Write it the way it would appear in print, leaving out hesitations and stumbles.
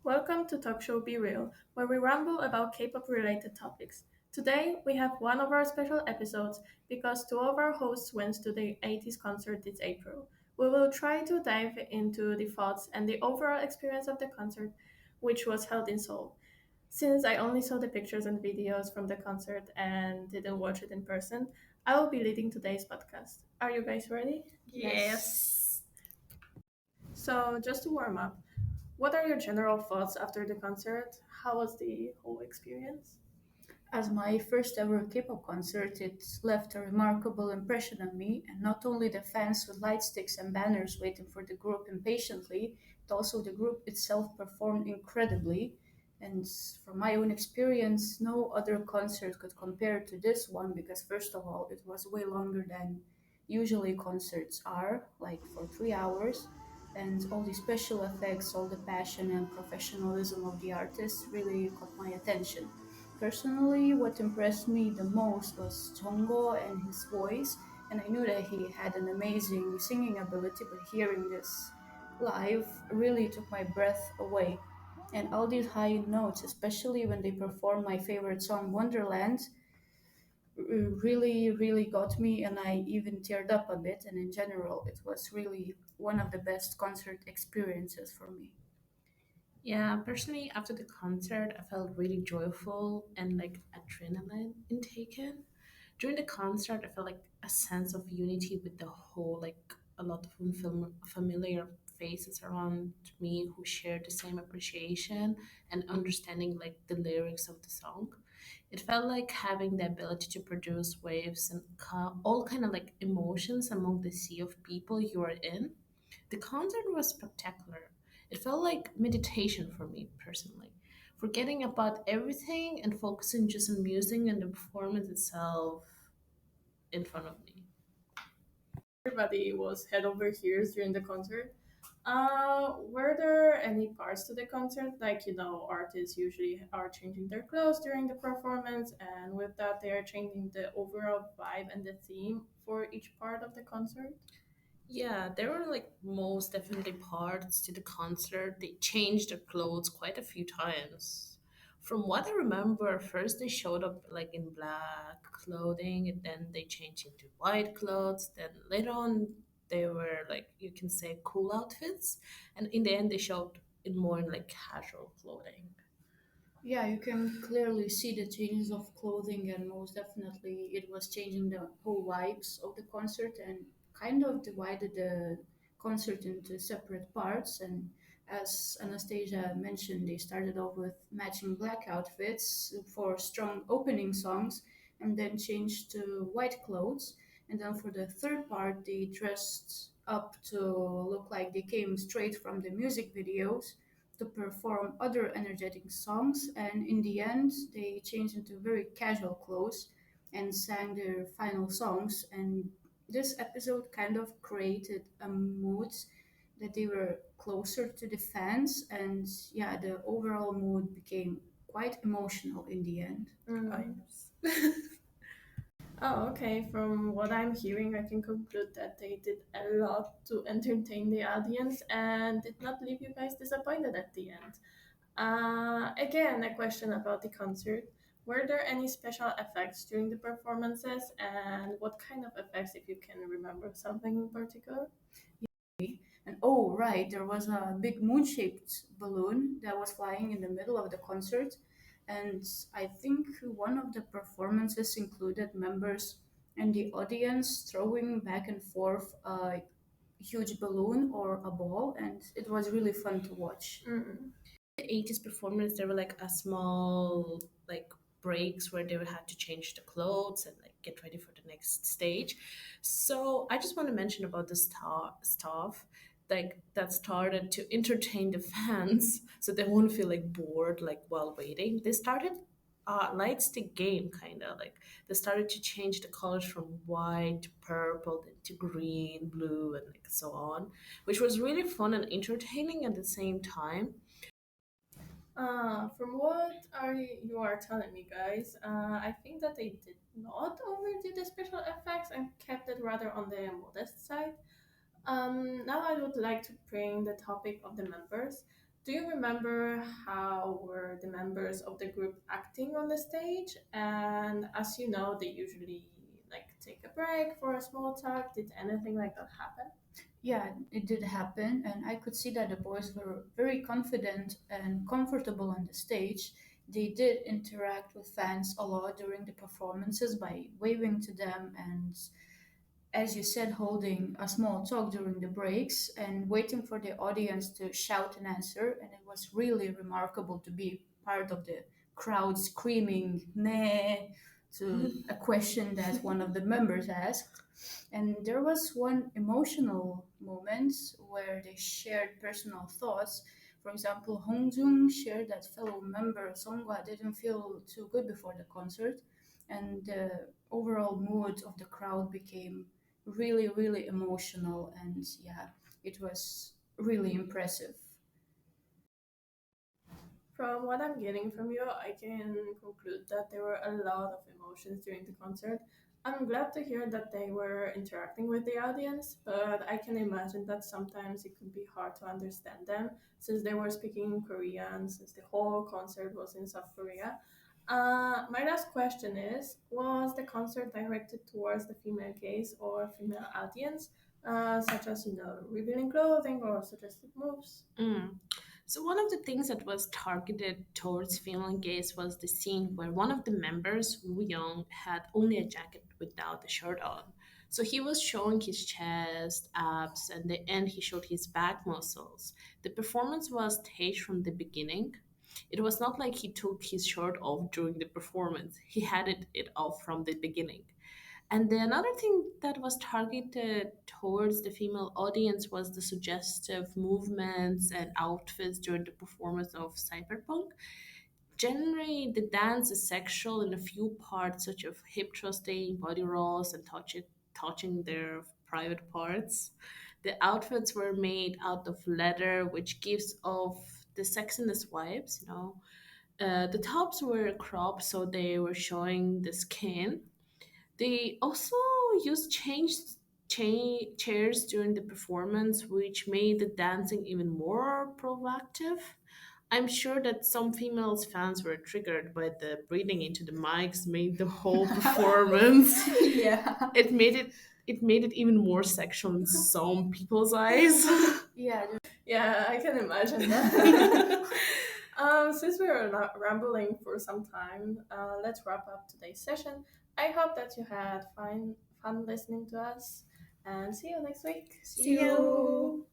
Welcome to Talk Show Be Real, where we ramble about K-pop related topics. Today, we have one of our special episodes because two of our hosts went to the Ateez concert this April. We will try to dive into the thoughts and the overall experience of the concert, which was held in Seoul. Since I only saw the pictures and videos from the concert and didn't watch it in person, I will be leading today's podcast. Are you guys ready? Yes. So, just to warm up, what are your general thoughts after the concert? How was the whole experience? As my first ever K-pop concert, it left a remarkable impression on me, and not only the fans with light sticks and banners waiting for the group impatiently, but also the group itself performed incredibly. And from my own experience, no other concert could compare to this one because, first of all, it was way longer than usually concerts are, like for 3 hours. And all the special effects, all the passion and professionalism of the artists really caught my attention. Personally, what impressed me the most was Jongho and his voice, and I knew that he had an amazing singing ability, but hearing this live really took my breath away. And all these high notes, especially when they performed my favorite song Wonderland, really got me, and I even teared up a bit. And in general, it was really one of the best concert experiences for me. Yeah, personally, after the concert, I felt really joyful and like adrenaline intaken. During the concert, I felt like a sense of unity with the whole, like a lot of familiar faces around me who shared the same appreciation and understanding like the lyrics of the song. It felt like having the ability to produce waves and all kind of like emotions among the sea of people you are in. The concert was spectacular. It felt like meditation for me personally, forgetting about everything and focusing just on music and the performance itself in front of me. Everybody was head over heels during the concert. Were there any parts to the concert, like artists usually are changing their clothes during the performance, and with that, they are changing the overall vibe and the theme for each part of the concert? Yeah, there were like most definitely parts to the concert. They changed their clothes quite a few times. From what I remember, first they showed up like in black clothing, and then they changed into white clothes. Then later on, they were like you can say cool outfits, and in the end, they showed in more in like casual clothing. Yeah, you can clearly see the changes of clothing, and most definitely it was changing the whole vibes of the concert and kind of divided the concert into separate parts. And as Anastasia mentioned, they started off with matching black outfits for strong opening songs and then changed to white clothes. And then for the third part, they dressed up to look like they came straight from the music videos to perform other energetic songs, and in the end, they changed into very casual clothes and sang their final songs. And this episode kind of created a mood that they were closer to the fans, and yeah, the overall mood became quite emotional in the end. Oh, Mm. yes. Oh, okay. From what I'm hearing, I can conclude that they did a lot to entertain the audience and did not leave you guys disappointed at the end. Again, a question about the concert. Were there any special effects during the performances, and what kind of effects, if you can remember something in particular? And oh, right, there was a big moon shaped balloon that was flying in the middle of the concert. And I think one of the performances included members in the audience throwing back and forth a huge balloon or a ball. And it was really fun to watch. Mm. The 80s performance, there were like a small like breaks where they would have to change the clothes and like get ready for the next stage. So I just want to mention about the staff like that started to entertain the fans so they won't feel like bored like while waiting. They started light stick game kind of like they started to change the colors from white to purple then to green blue and like so on, which was really fun and entertaining at the same time. From what you are telling me, guys, I think that they did not overdo the special effects and kept it rather on the modest side. Now I would like to bring the topic of the members. Do you remember how were the members of the group acting on the stage? And as you know, they usually like take a break for a small talk. Did anything like that happen? Yeah, it did happen, and I could see that the boys were very confident and comfortable on the stage. They did interact with fans a lot during the performances by waving to them and, as you said, holding a small talk during the breaks and waiting for the audience to shout an answer. And it was really remarkable to be part of the crowd screaming, nah, to a question that one of the members asked. And there was one emotional moment where they shared personal thoughts. For example, Hongjung shared that fellow member Songwa didn't feel too good before the concert, and the overall mood of the crowd became really, really emotional. And yeah, it was really impressive. From what I'm getting from you, I can conclude that there were a lot of emotions during the concert. I'm glad to hear that they were interacting with the audience, but I can imagine that sometimes it could be hard to understand them since they were speaking in Korean, since the whole concert was in South Korea. My last question is: was the concert directed towards the female gaze or female audience, such as revealing clothing or suggestive moves? Mm. So one of the things that was targeted towards female gaze was the scene where one of the members, Woo Young, had only a jacket without the shirt on. So he was showing his chest, abs, and the end he showed his back muscles. The performance was staged from the beginning. It was not like he took his shirt off during the performance. He had it off from the beginning. And the another thing that was targeted towards the female audience was the suggestive movements and outfits during the performance of Cyberpunk. Generally, the dance is sexual in a few parts, such as hip thrusting, body rolls, and touching their private parts. The outfits were made out of leather, which gives off the sexiness vibes. The tops were cropped, so they were showing the skin. They also used chairs during the performance, which made the dancing even more provocative. I'm sure that some females fans were triggered by the breathing into the mics, made the whole performance. Yeah. It made it even more sexual in some people's eyes. Yeah, Yeah, I can imagine that. Since we were not rambling for some time, let's wrap up today's session. I hope that you had fun listening to us, and see you next week. see you.